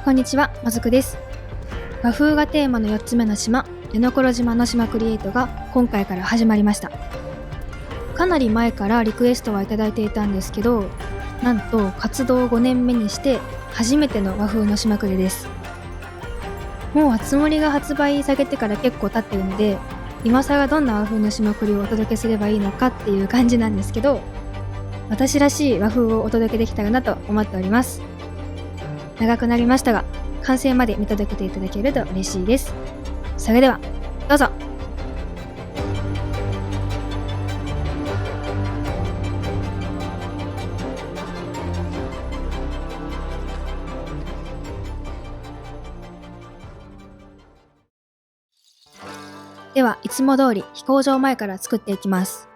こんにちは、まずくです。和風がテーマの4つ目の島、与那国島の島クリエイトが今回から始まりました。かなり前からリクエストはいただいていたんですけど、なんと活動5年目にして初めての和風の島クリです。もうあつ森が発売されてから結構経っているので、今更どんな和風の島クリをお届けすればいいのかっていう感じなんですけど、私らしい和風をお届けできたらなと思っております。長くなりましたが、完成まで見届けていただけると嬉しいです。それではどうぞ。ではいつも通り飛行場前から作っていきます。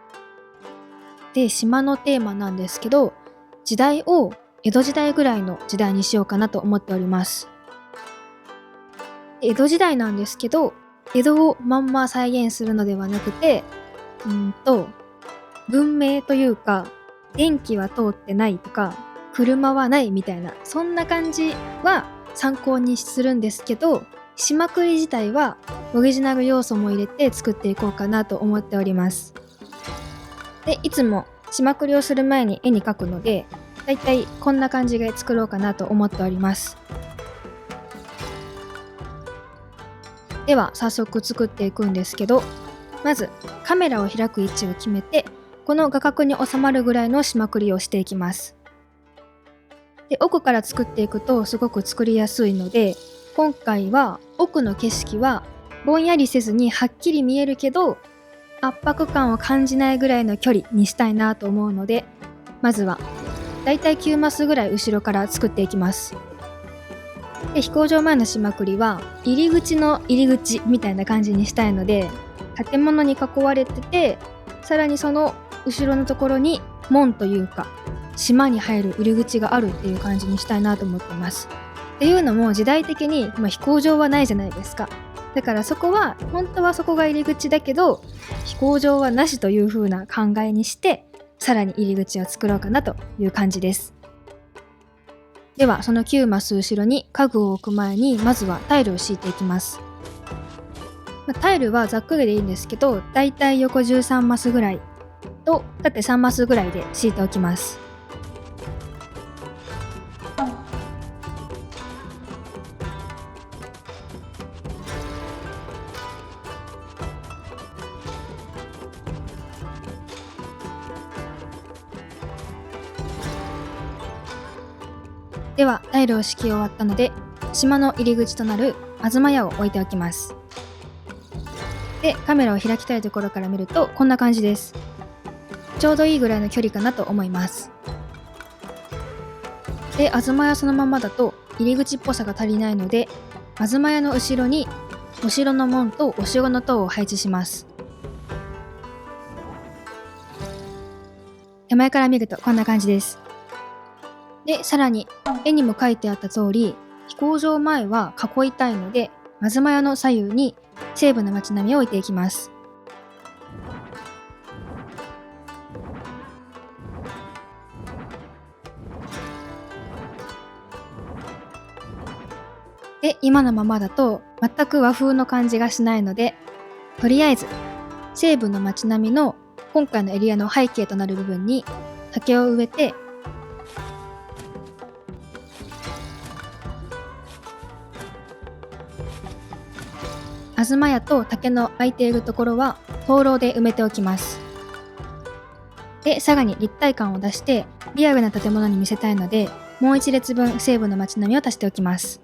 で、島のテーマなんですけど、時代を江戸時代ぐらいの時代にしようかなと思っております。江戸時代なんですけど、江戸をまんま再現するのではなくて、文明というか、電気は通ってないとか、車はないみたいな、そんな感じは参考にするんですけど、島くり自体はオリジナル要素も入れて作っていこうかなと思っております。で、いつも島くりをする前に絵に描くので、だいたいこんな感じで作ろうかなと思っております。では早速作っていくんですけど、まずカメラを開く位置を決めて、この画角に収まるぐらいの島くりをしていきます。で、奥から作っていくとすごく作りやすいので、今回は奥の景色はぼんやりせずにはっきり見えるけど圧迫感を感じないぐらいの距離にしたいなと思うので、まずはだいたい9マスぐらい後ろから作っていきます。で、飛行場前の島くりは入り口の入り口みたいな感じにしたいので、建物に囲われてて、さらにその後ろのところに門というか島に入る入り口があるっていう感じにしたいなと思っています。っていうのも時代的に、飛行場はないじゃないですか。だからそこは本当はそこが入り口だけど飛行場はなしという風な考えにして、さらに入り口を作ろうかなという感じです。ではその9マス後ろに家具を置く前に、まずはタイルを敷いていきます。タイルはざっくりでいいんですけど、だいたい横13マスぐらいと縦3マスぐらいで敷いておきます。ではタイルを敷き終わったので、島の入り口となる東屋を置いておきます。で、カメラを開きたいところから見るとこんな感じです。ちょうどいいぐらいの距離かなと思います。で、東屋そのままだと入り口っぽさが足りないので、東屋の後ろにお城の門とお城の塔を配置します。手前から見るとこんな感じです。で、さらに絵にも書いてあった通り、飛行場前は囲いたいので、東屋の左右に西部の街並みを置いていきます。で、今のままだと全く和風の感じがしないので、とりあえず西部の街並みの今回のエリアの背景となる部分に竹を植えて、東屋と竹の空いているところは灯籠で埋めておきます。で、さらに立体感を出してリアルな建物に見せたいので、もう1列分西部の街並みを足しておきます。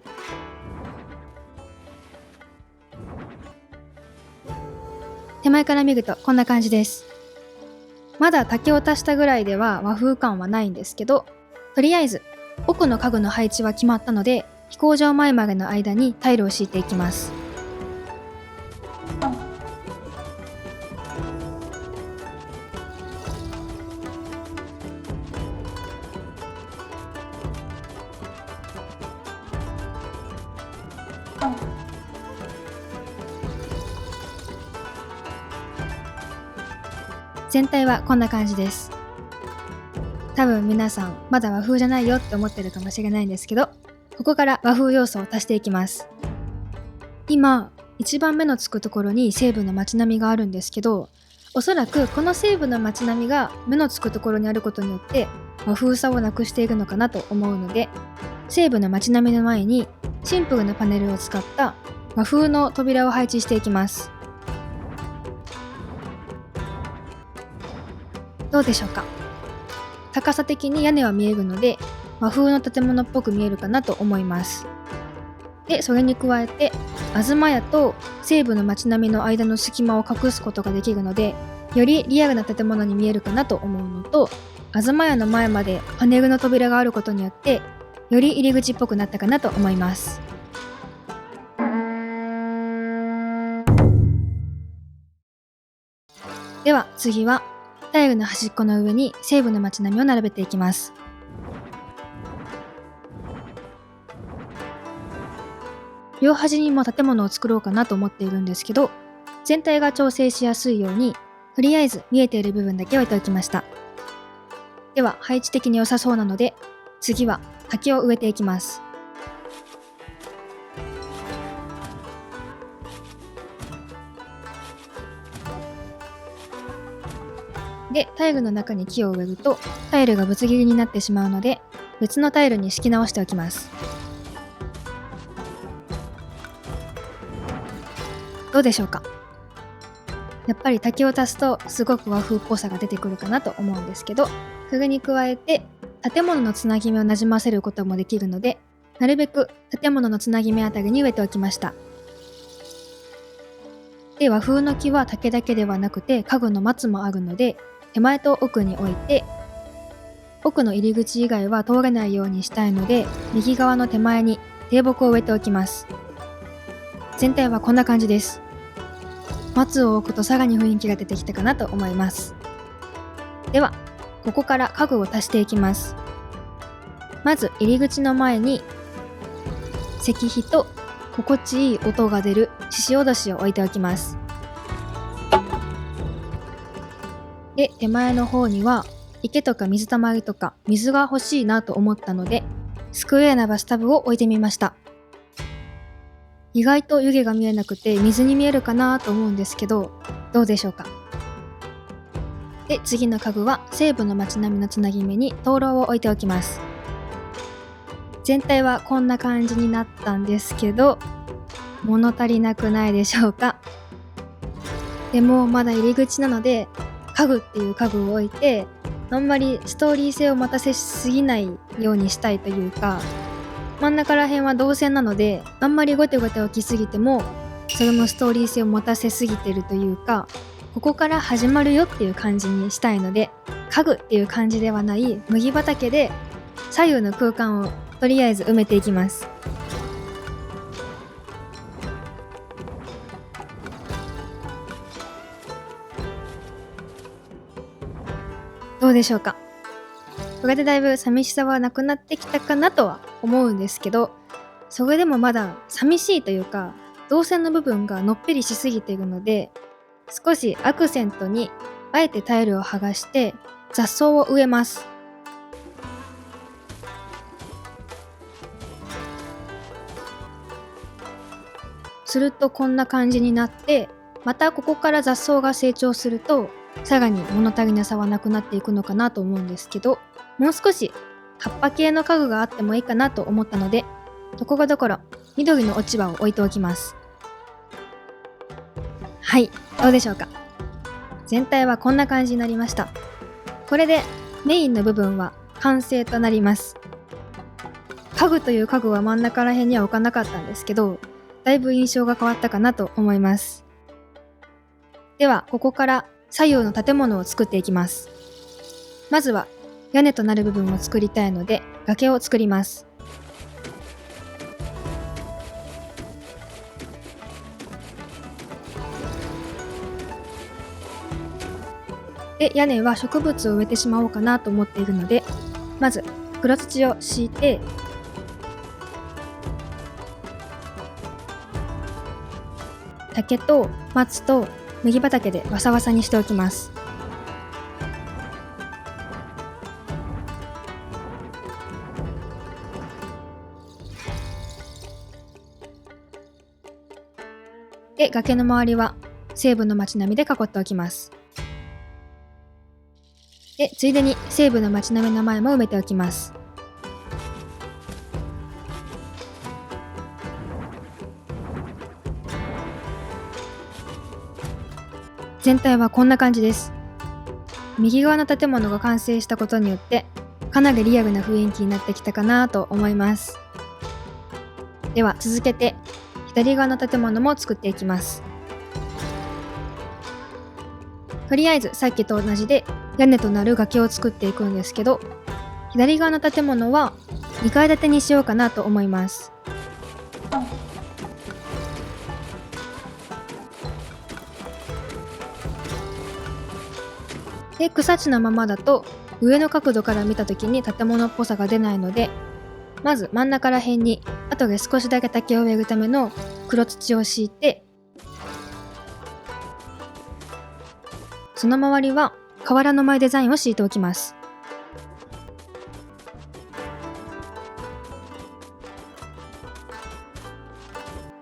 手前から見るとこんな感じです。まだ竹を足したぐらいでは和風感はないんですけど、とりあえず奥の家具の配置は決まったので、飛行場前までの間にタイルを敷いていきます。全体はこんな感じです。多分皆さんまだ和風じゃないよって思ってるかもしれないんですけど、ここから和風要素を足していきます。今、一番目のつくところに西部の街並みがあるんですけど、おそらくこの西部の街並みが目のつくところにあることによって和風さをなくしているのかなと思うので、西部の街並みの前にシンプルなパネルを使った和風の扉を配置していきます。どうでしょうか。高さ的に屋根は見えるので和風の建物っぽく見えるかなと思います。で、それに加えて東屋と西部の街並みの間の隙間を隠すことができるので、よりリアルな建物に見えるかなと思うのと、東屋の前までパネルの扉があることによってより入り口っぽくなったかなと思います。では次はタイルの端っこの上に西部の街並みを並べていきます。両端にも建物を作ろうかなと思っているんですけど、全体が調整しやすいようにとりあえず見えている部分だけ置いておきました。では配置的に良さそうなので、次は竹を植えていきます。で、タイルの中に木を植えるとタイルがぶつ切りになってしまうので、別のタイルに敷き直しておきます。どうでしょうか。やっぱり竹を足すとすごく和風っぽさが出てくるかなと思うんですけど、それに加えて建物のつなぎ目をなじませることもできるので、なるべく建物のつなぎ目あたりに植えておきました。で、和風の木は竹だけではなくて家具の松もあるので、手前と奥に置いて、奥の入り口以外は通れないようにしたいので、右側の手前に低木を植えておきます。全体はこんな感じです。松を置くとさらに雰囲気が出てきたかなと思います。ではここから家具を足していきます。まず入り口の前に石碑と心地いい音が出る獅子おどしを置いておきます。で、手前の方には池とか水たまりとか水が欲しいなと思ったので、スクエアなバスタブを置いてみました。意外と湯気が見えなくて水に見えるかなと思うんですけど、どうでしょうか。で、次の家具は西部の街並みのつなぎ目に灯籠を置いておきます。全体はこんな感じになったんですけど、物足りなくないでしょうか。でもまだ入り口なので、家具っていう家具を置いて、あんまりストーリー性を持たせすぎないようにしたいというか、真ん中ら辺は動線なので、あんまりゴテゴテ置きすぎてもそれもストーリー性を持たせすぎてるというか、ここから始まるよっていう感じにしたいので、家具っていう感じではない麦畑で左右の空間をとりあえず埋めていきます。どうでしょうか。これでだいぶ寂しさはなくなってきたかなとは思うんですけど、それでもまだ寂しいというか、動線の部分がのっぺりしすぎているので、少しアクセントにあえてタイルを剥がして雑草を植えます。するとこんな感じになって、またここから雑草が成長するとさらに物足りなさはなくなっていくのかなと思うんですけど、もう少し葉っぱ系の家具があってもいいかなと思ったので、ところどころ緑の落ち葉を置いておきます。はい、どうでしょうか。全体はこんな感じになりました。これでメインの部分は完成となります。家具という家具は真ん中ら辺には置かなかったんですけど、だいぶ印象が変わったかなと思います。ではここから左右の建物を作っていきます。まずは屋根となる部分を作りたいので、崖を作ります。で、屋根は植物を植えてしまおうかなと思っているので、まず黒土を敷いて、竹と松と麦畑でわさわさにしておきます。で、崖の周りは西部の街並みで囲っておきます。で、ついでに西部の街並みの前も埋めておきます。全体はこんな感じです。右側の建物が完成したことによってかなりリアルな雰囲気になってきたかなと思います。では続けて左側の建物も作っていきます。とりあえずさっきと同じで屋根となる崖を作っていくんですけど、左側の建物は2階建てにしようかなと思います。で、草地のままだと上の角度から見た時に建物っぽさが出ないので、まず真ん中ら辺に後で少しだけ竹を植えるための黒土を敷いて、その周りは瓦の前デザインを敷いておきます。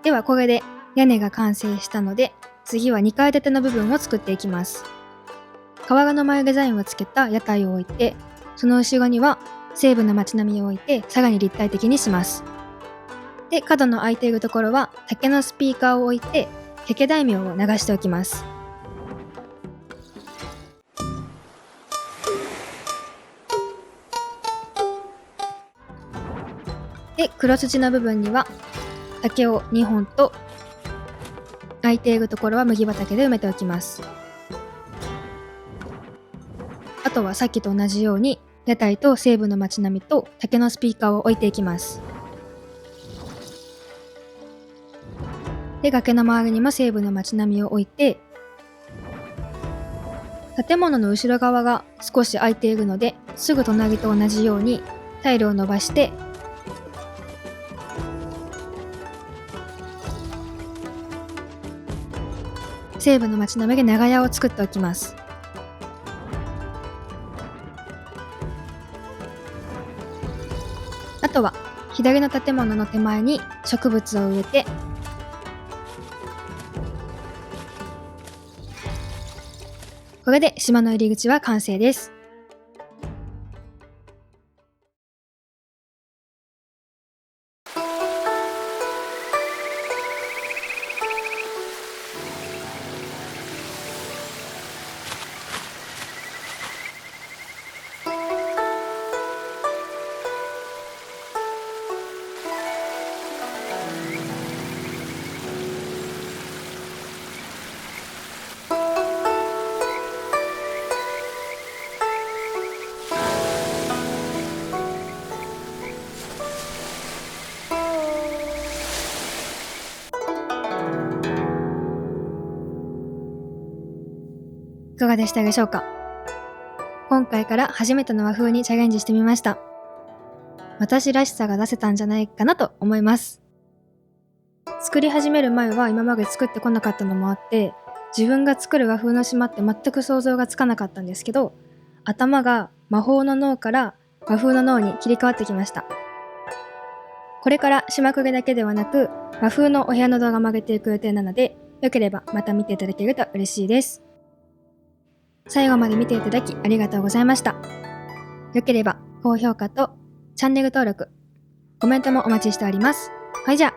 ではこれで屋根が完成したので、次は2階建ての部分を作っていきます。瓦の前デザインをつけた屋台を置いて、その後ろには西部の街並みを置いてさらに立体的にします。で、角の空いているところは竹のスピーカーを置いてケケ大名を流しておきます。で、黒土の部分には竹を2本と空いているところは麦畑で埋めておきます。あとはさっきと同じように屋台と西部の街並みと竹のスピーカーを置いていきます。で、崖の周りにも西部の街並みを置いて、建物の後ろ側が少し空いているので、すぐ隣と同じようにタイルを伸ばして西部の街並みで長屋を作っておきます。あとは左の建物の手前に植物を植えて、これで島の入り口は完成です。いかがでしたでしょうか。今回から初めての和風にチャレンジしてみました。私らしさが出せたんじゃないかなと思います。作り始める前は今まで作ってこなかったのもあって、自分が作る和風の島って全く想像がつかなかったんですけど、頭が魔法の脳から和風の脳に切り替わってきました。これから島影だけではなく和風のお部屋の動画も上げていく予定なので、よければまた見ていただけると嬉しいです。最後まで見ていただきありがとうございました。よければ高評価とチャンネル登録、コメントもお待ちしております。はい、じゃあ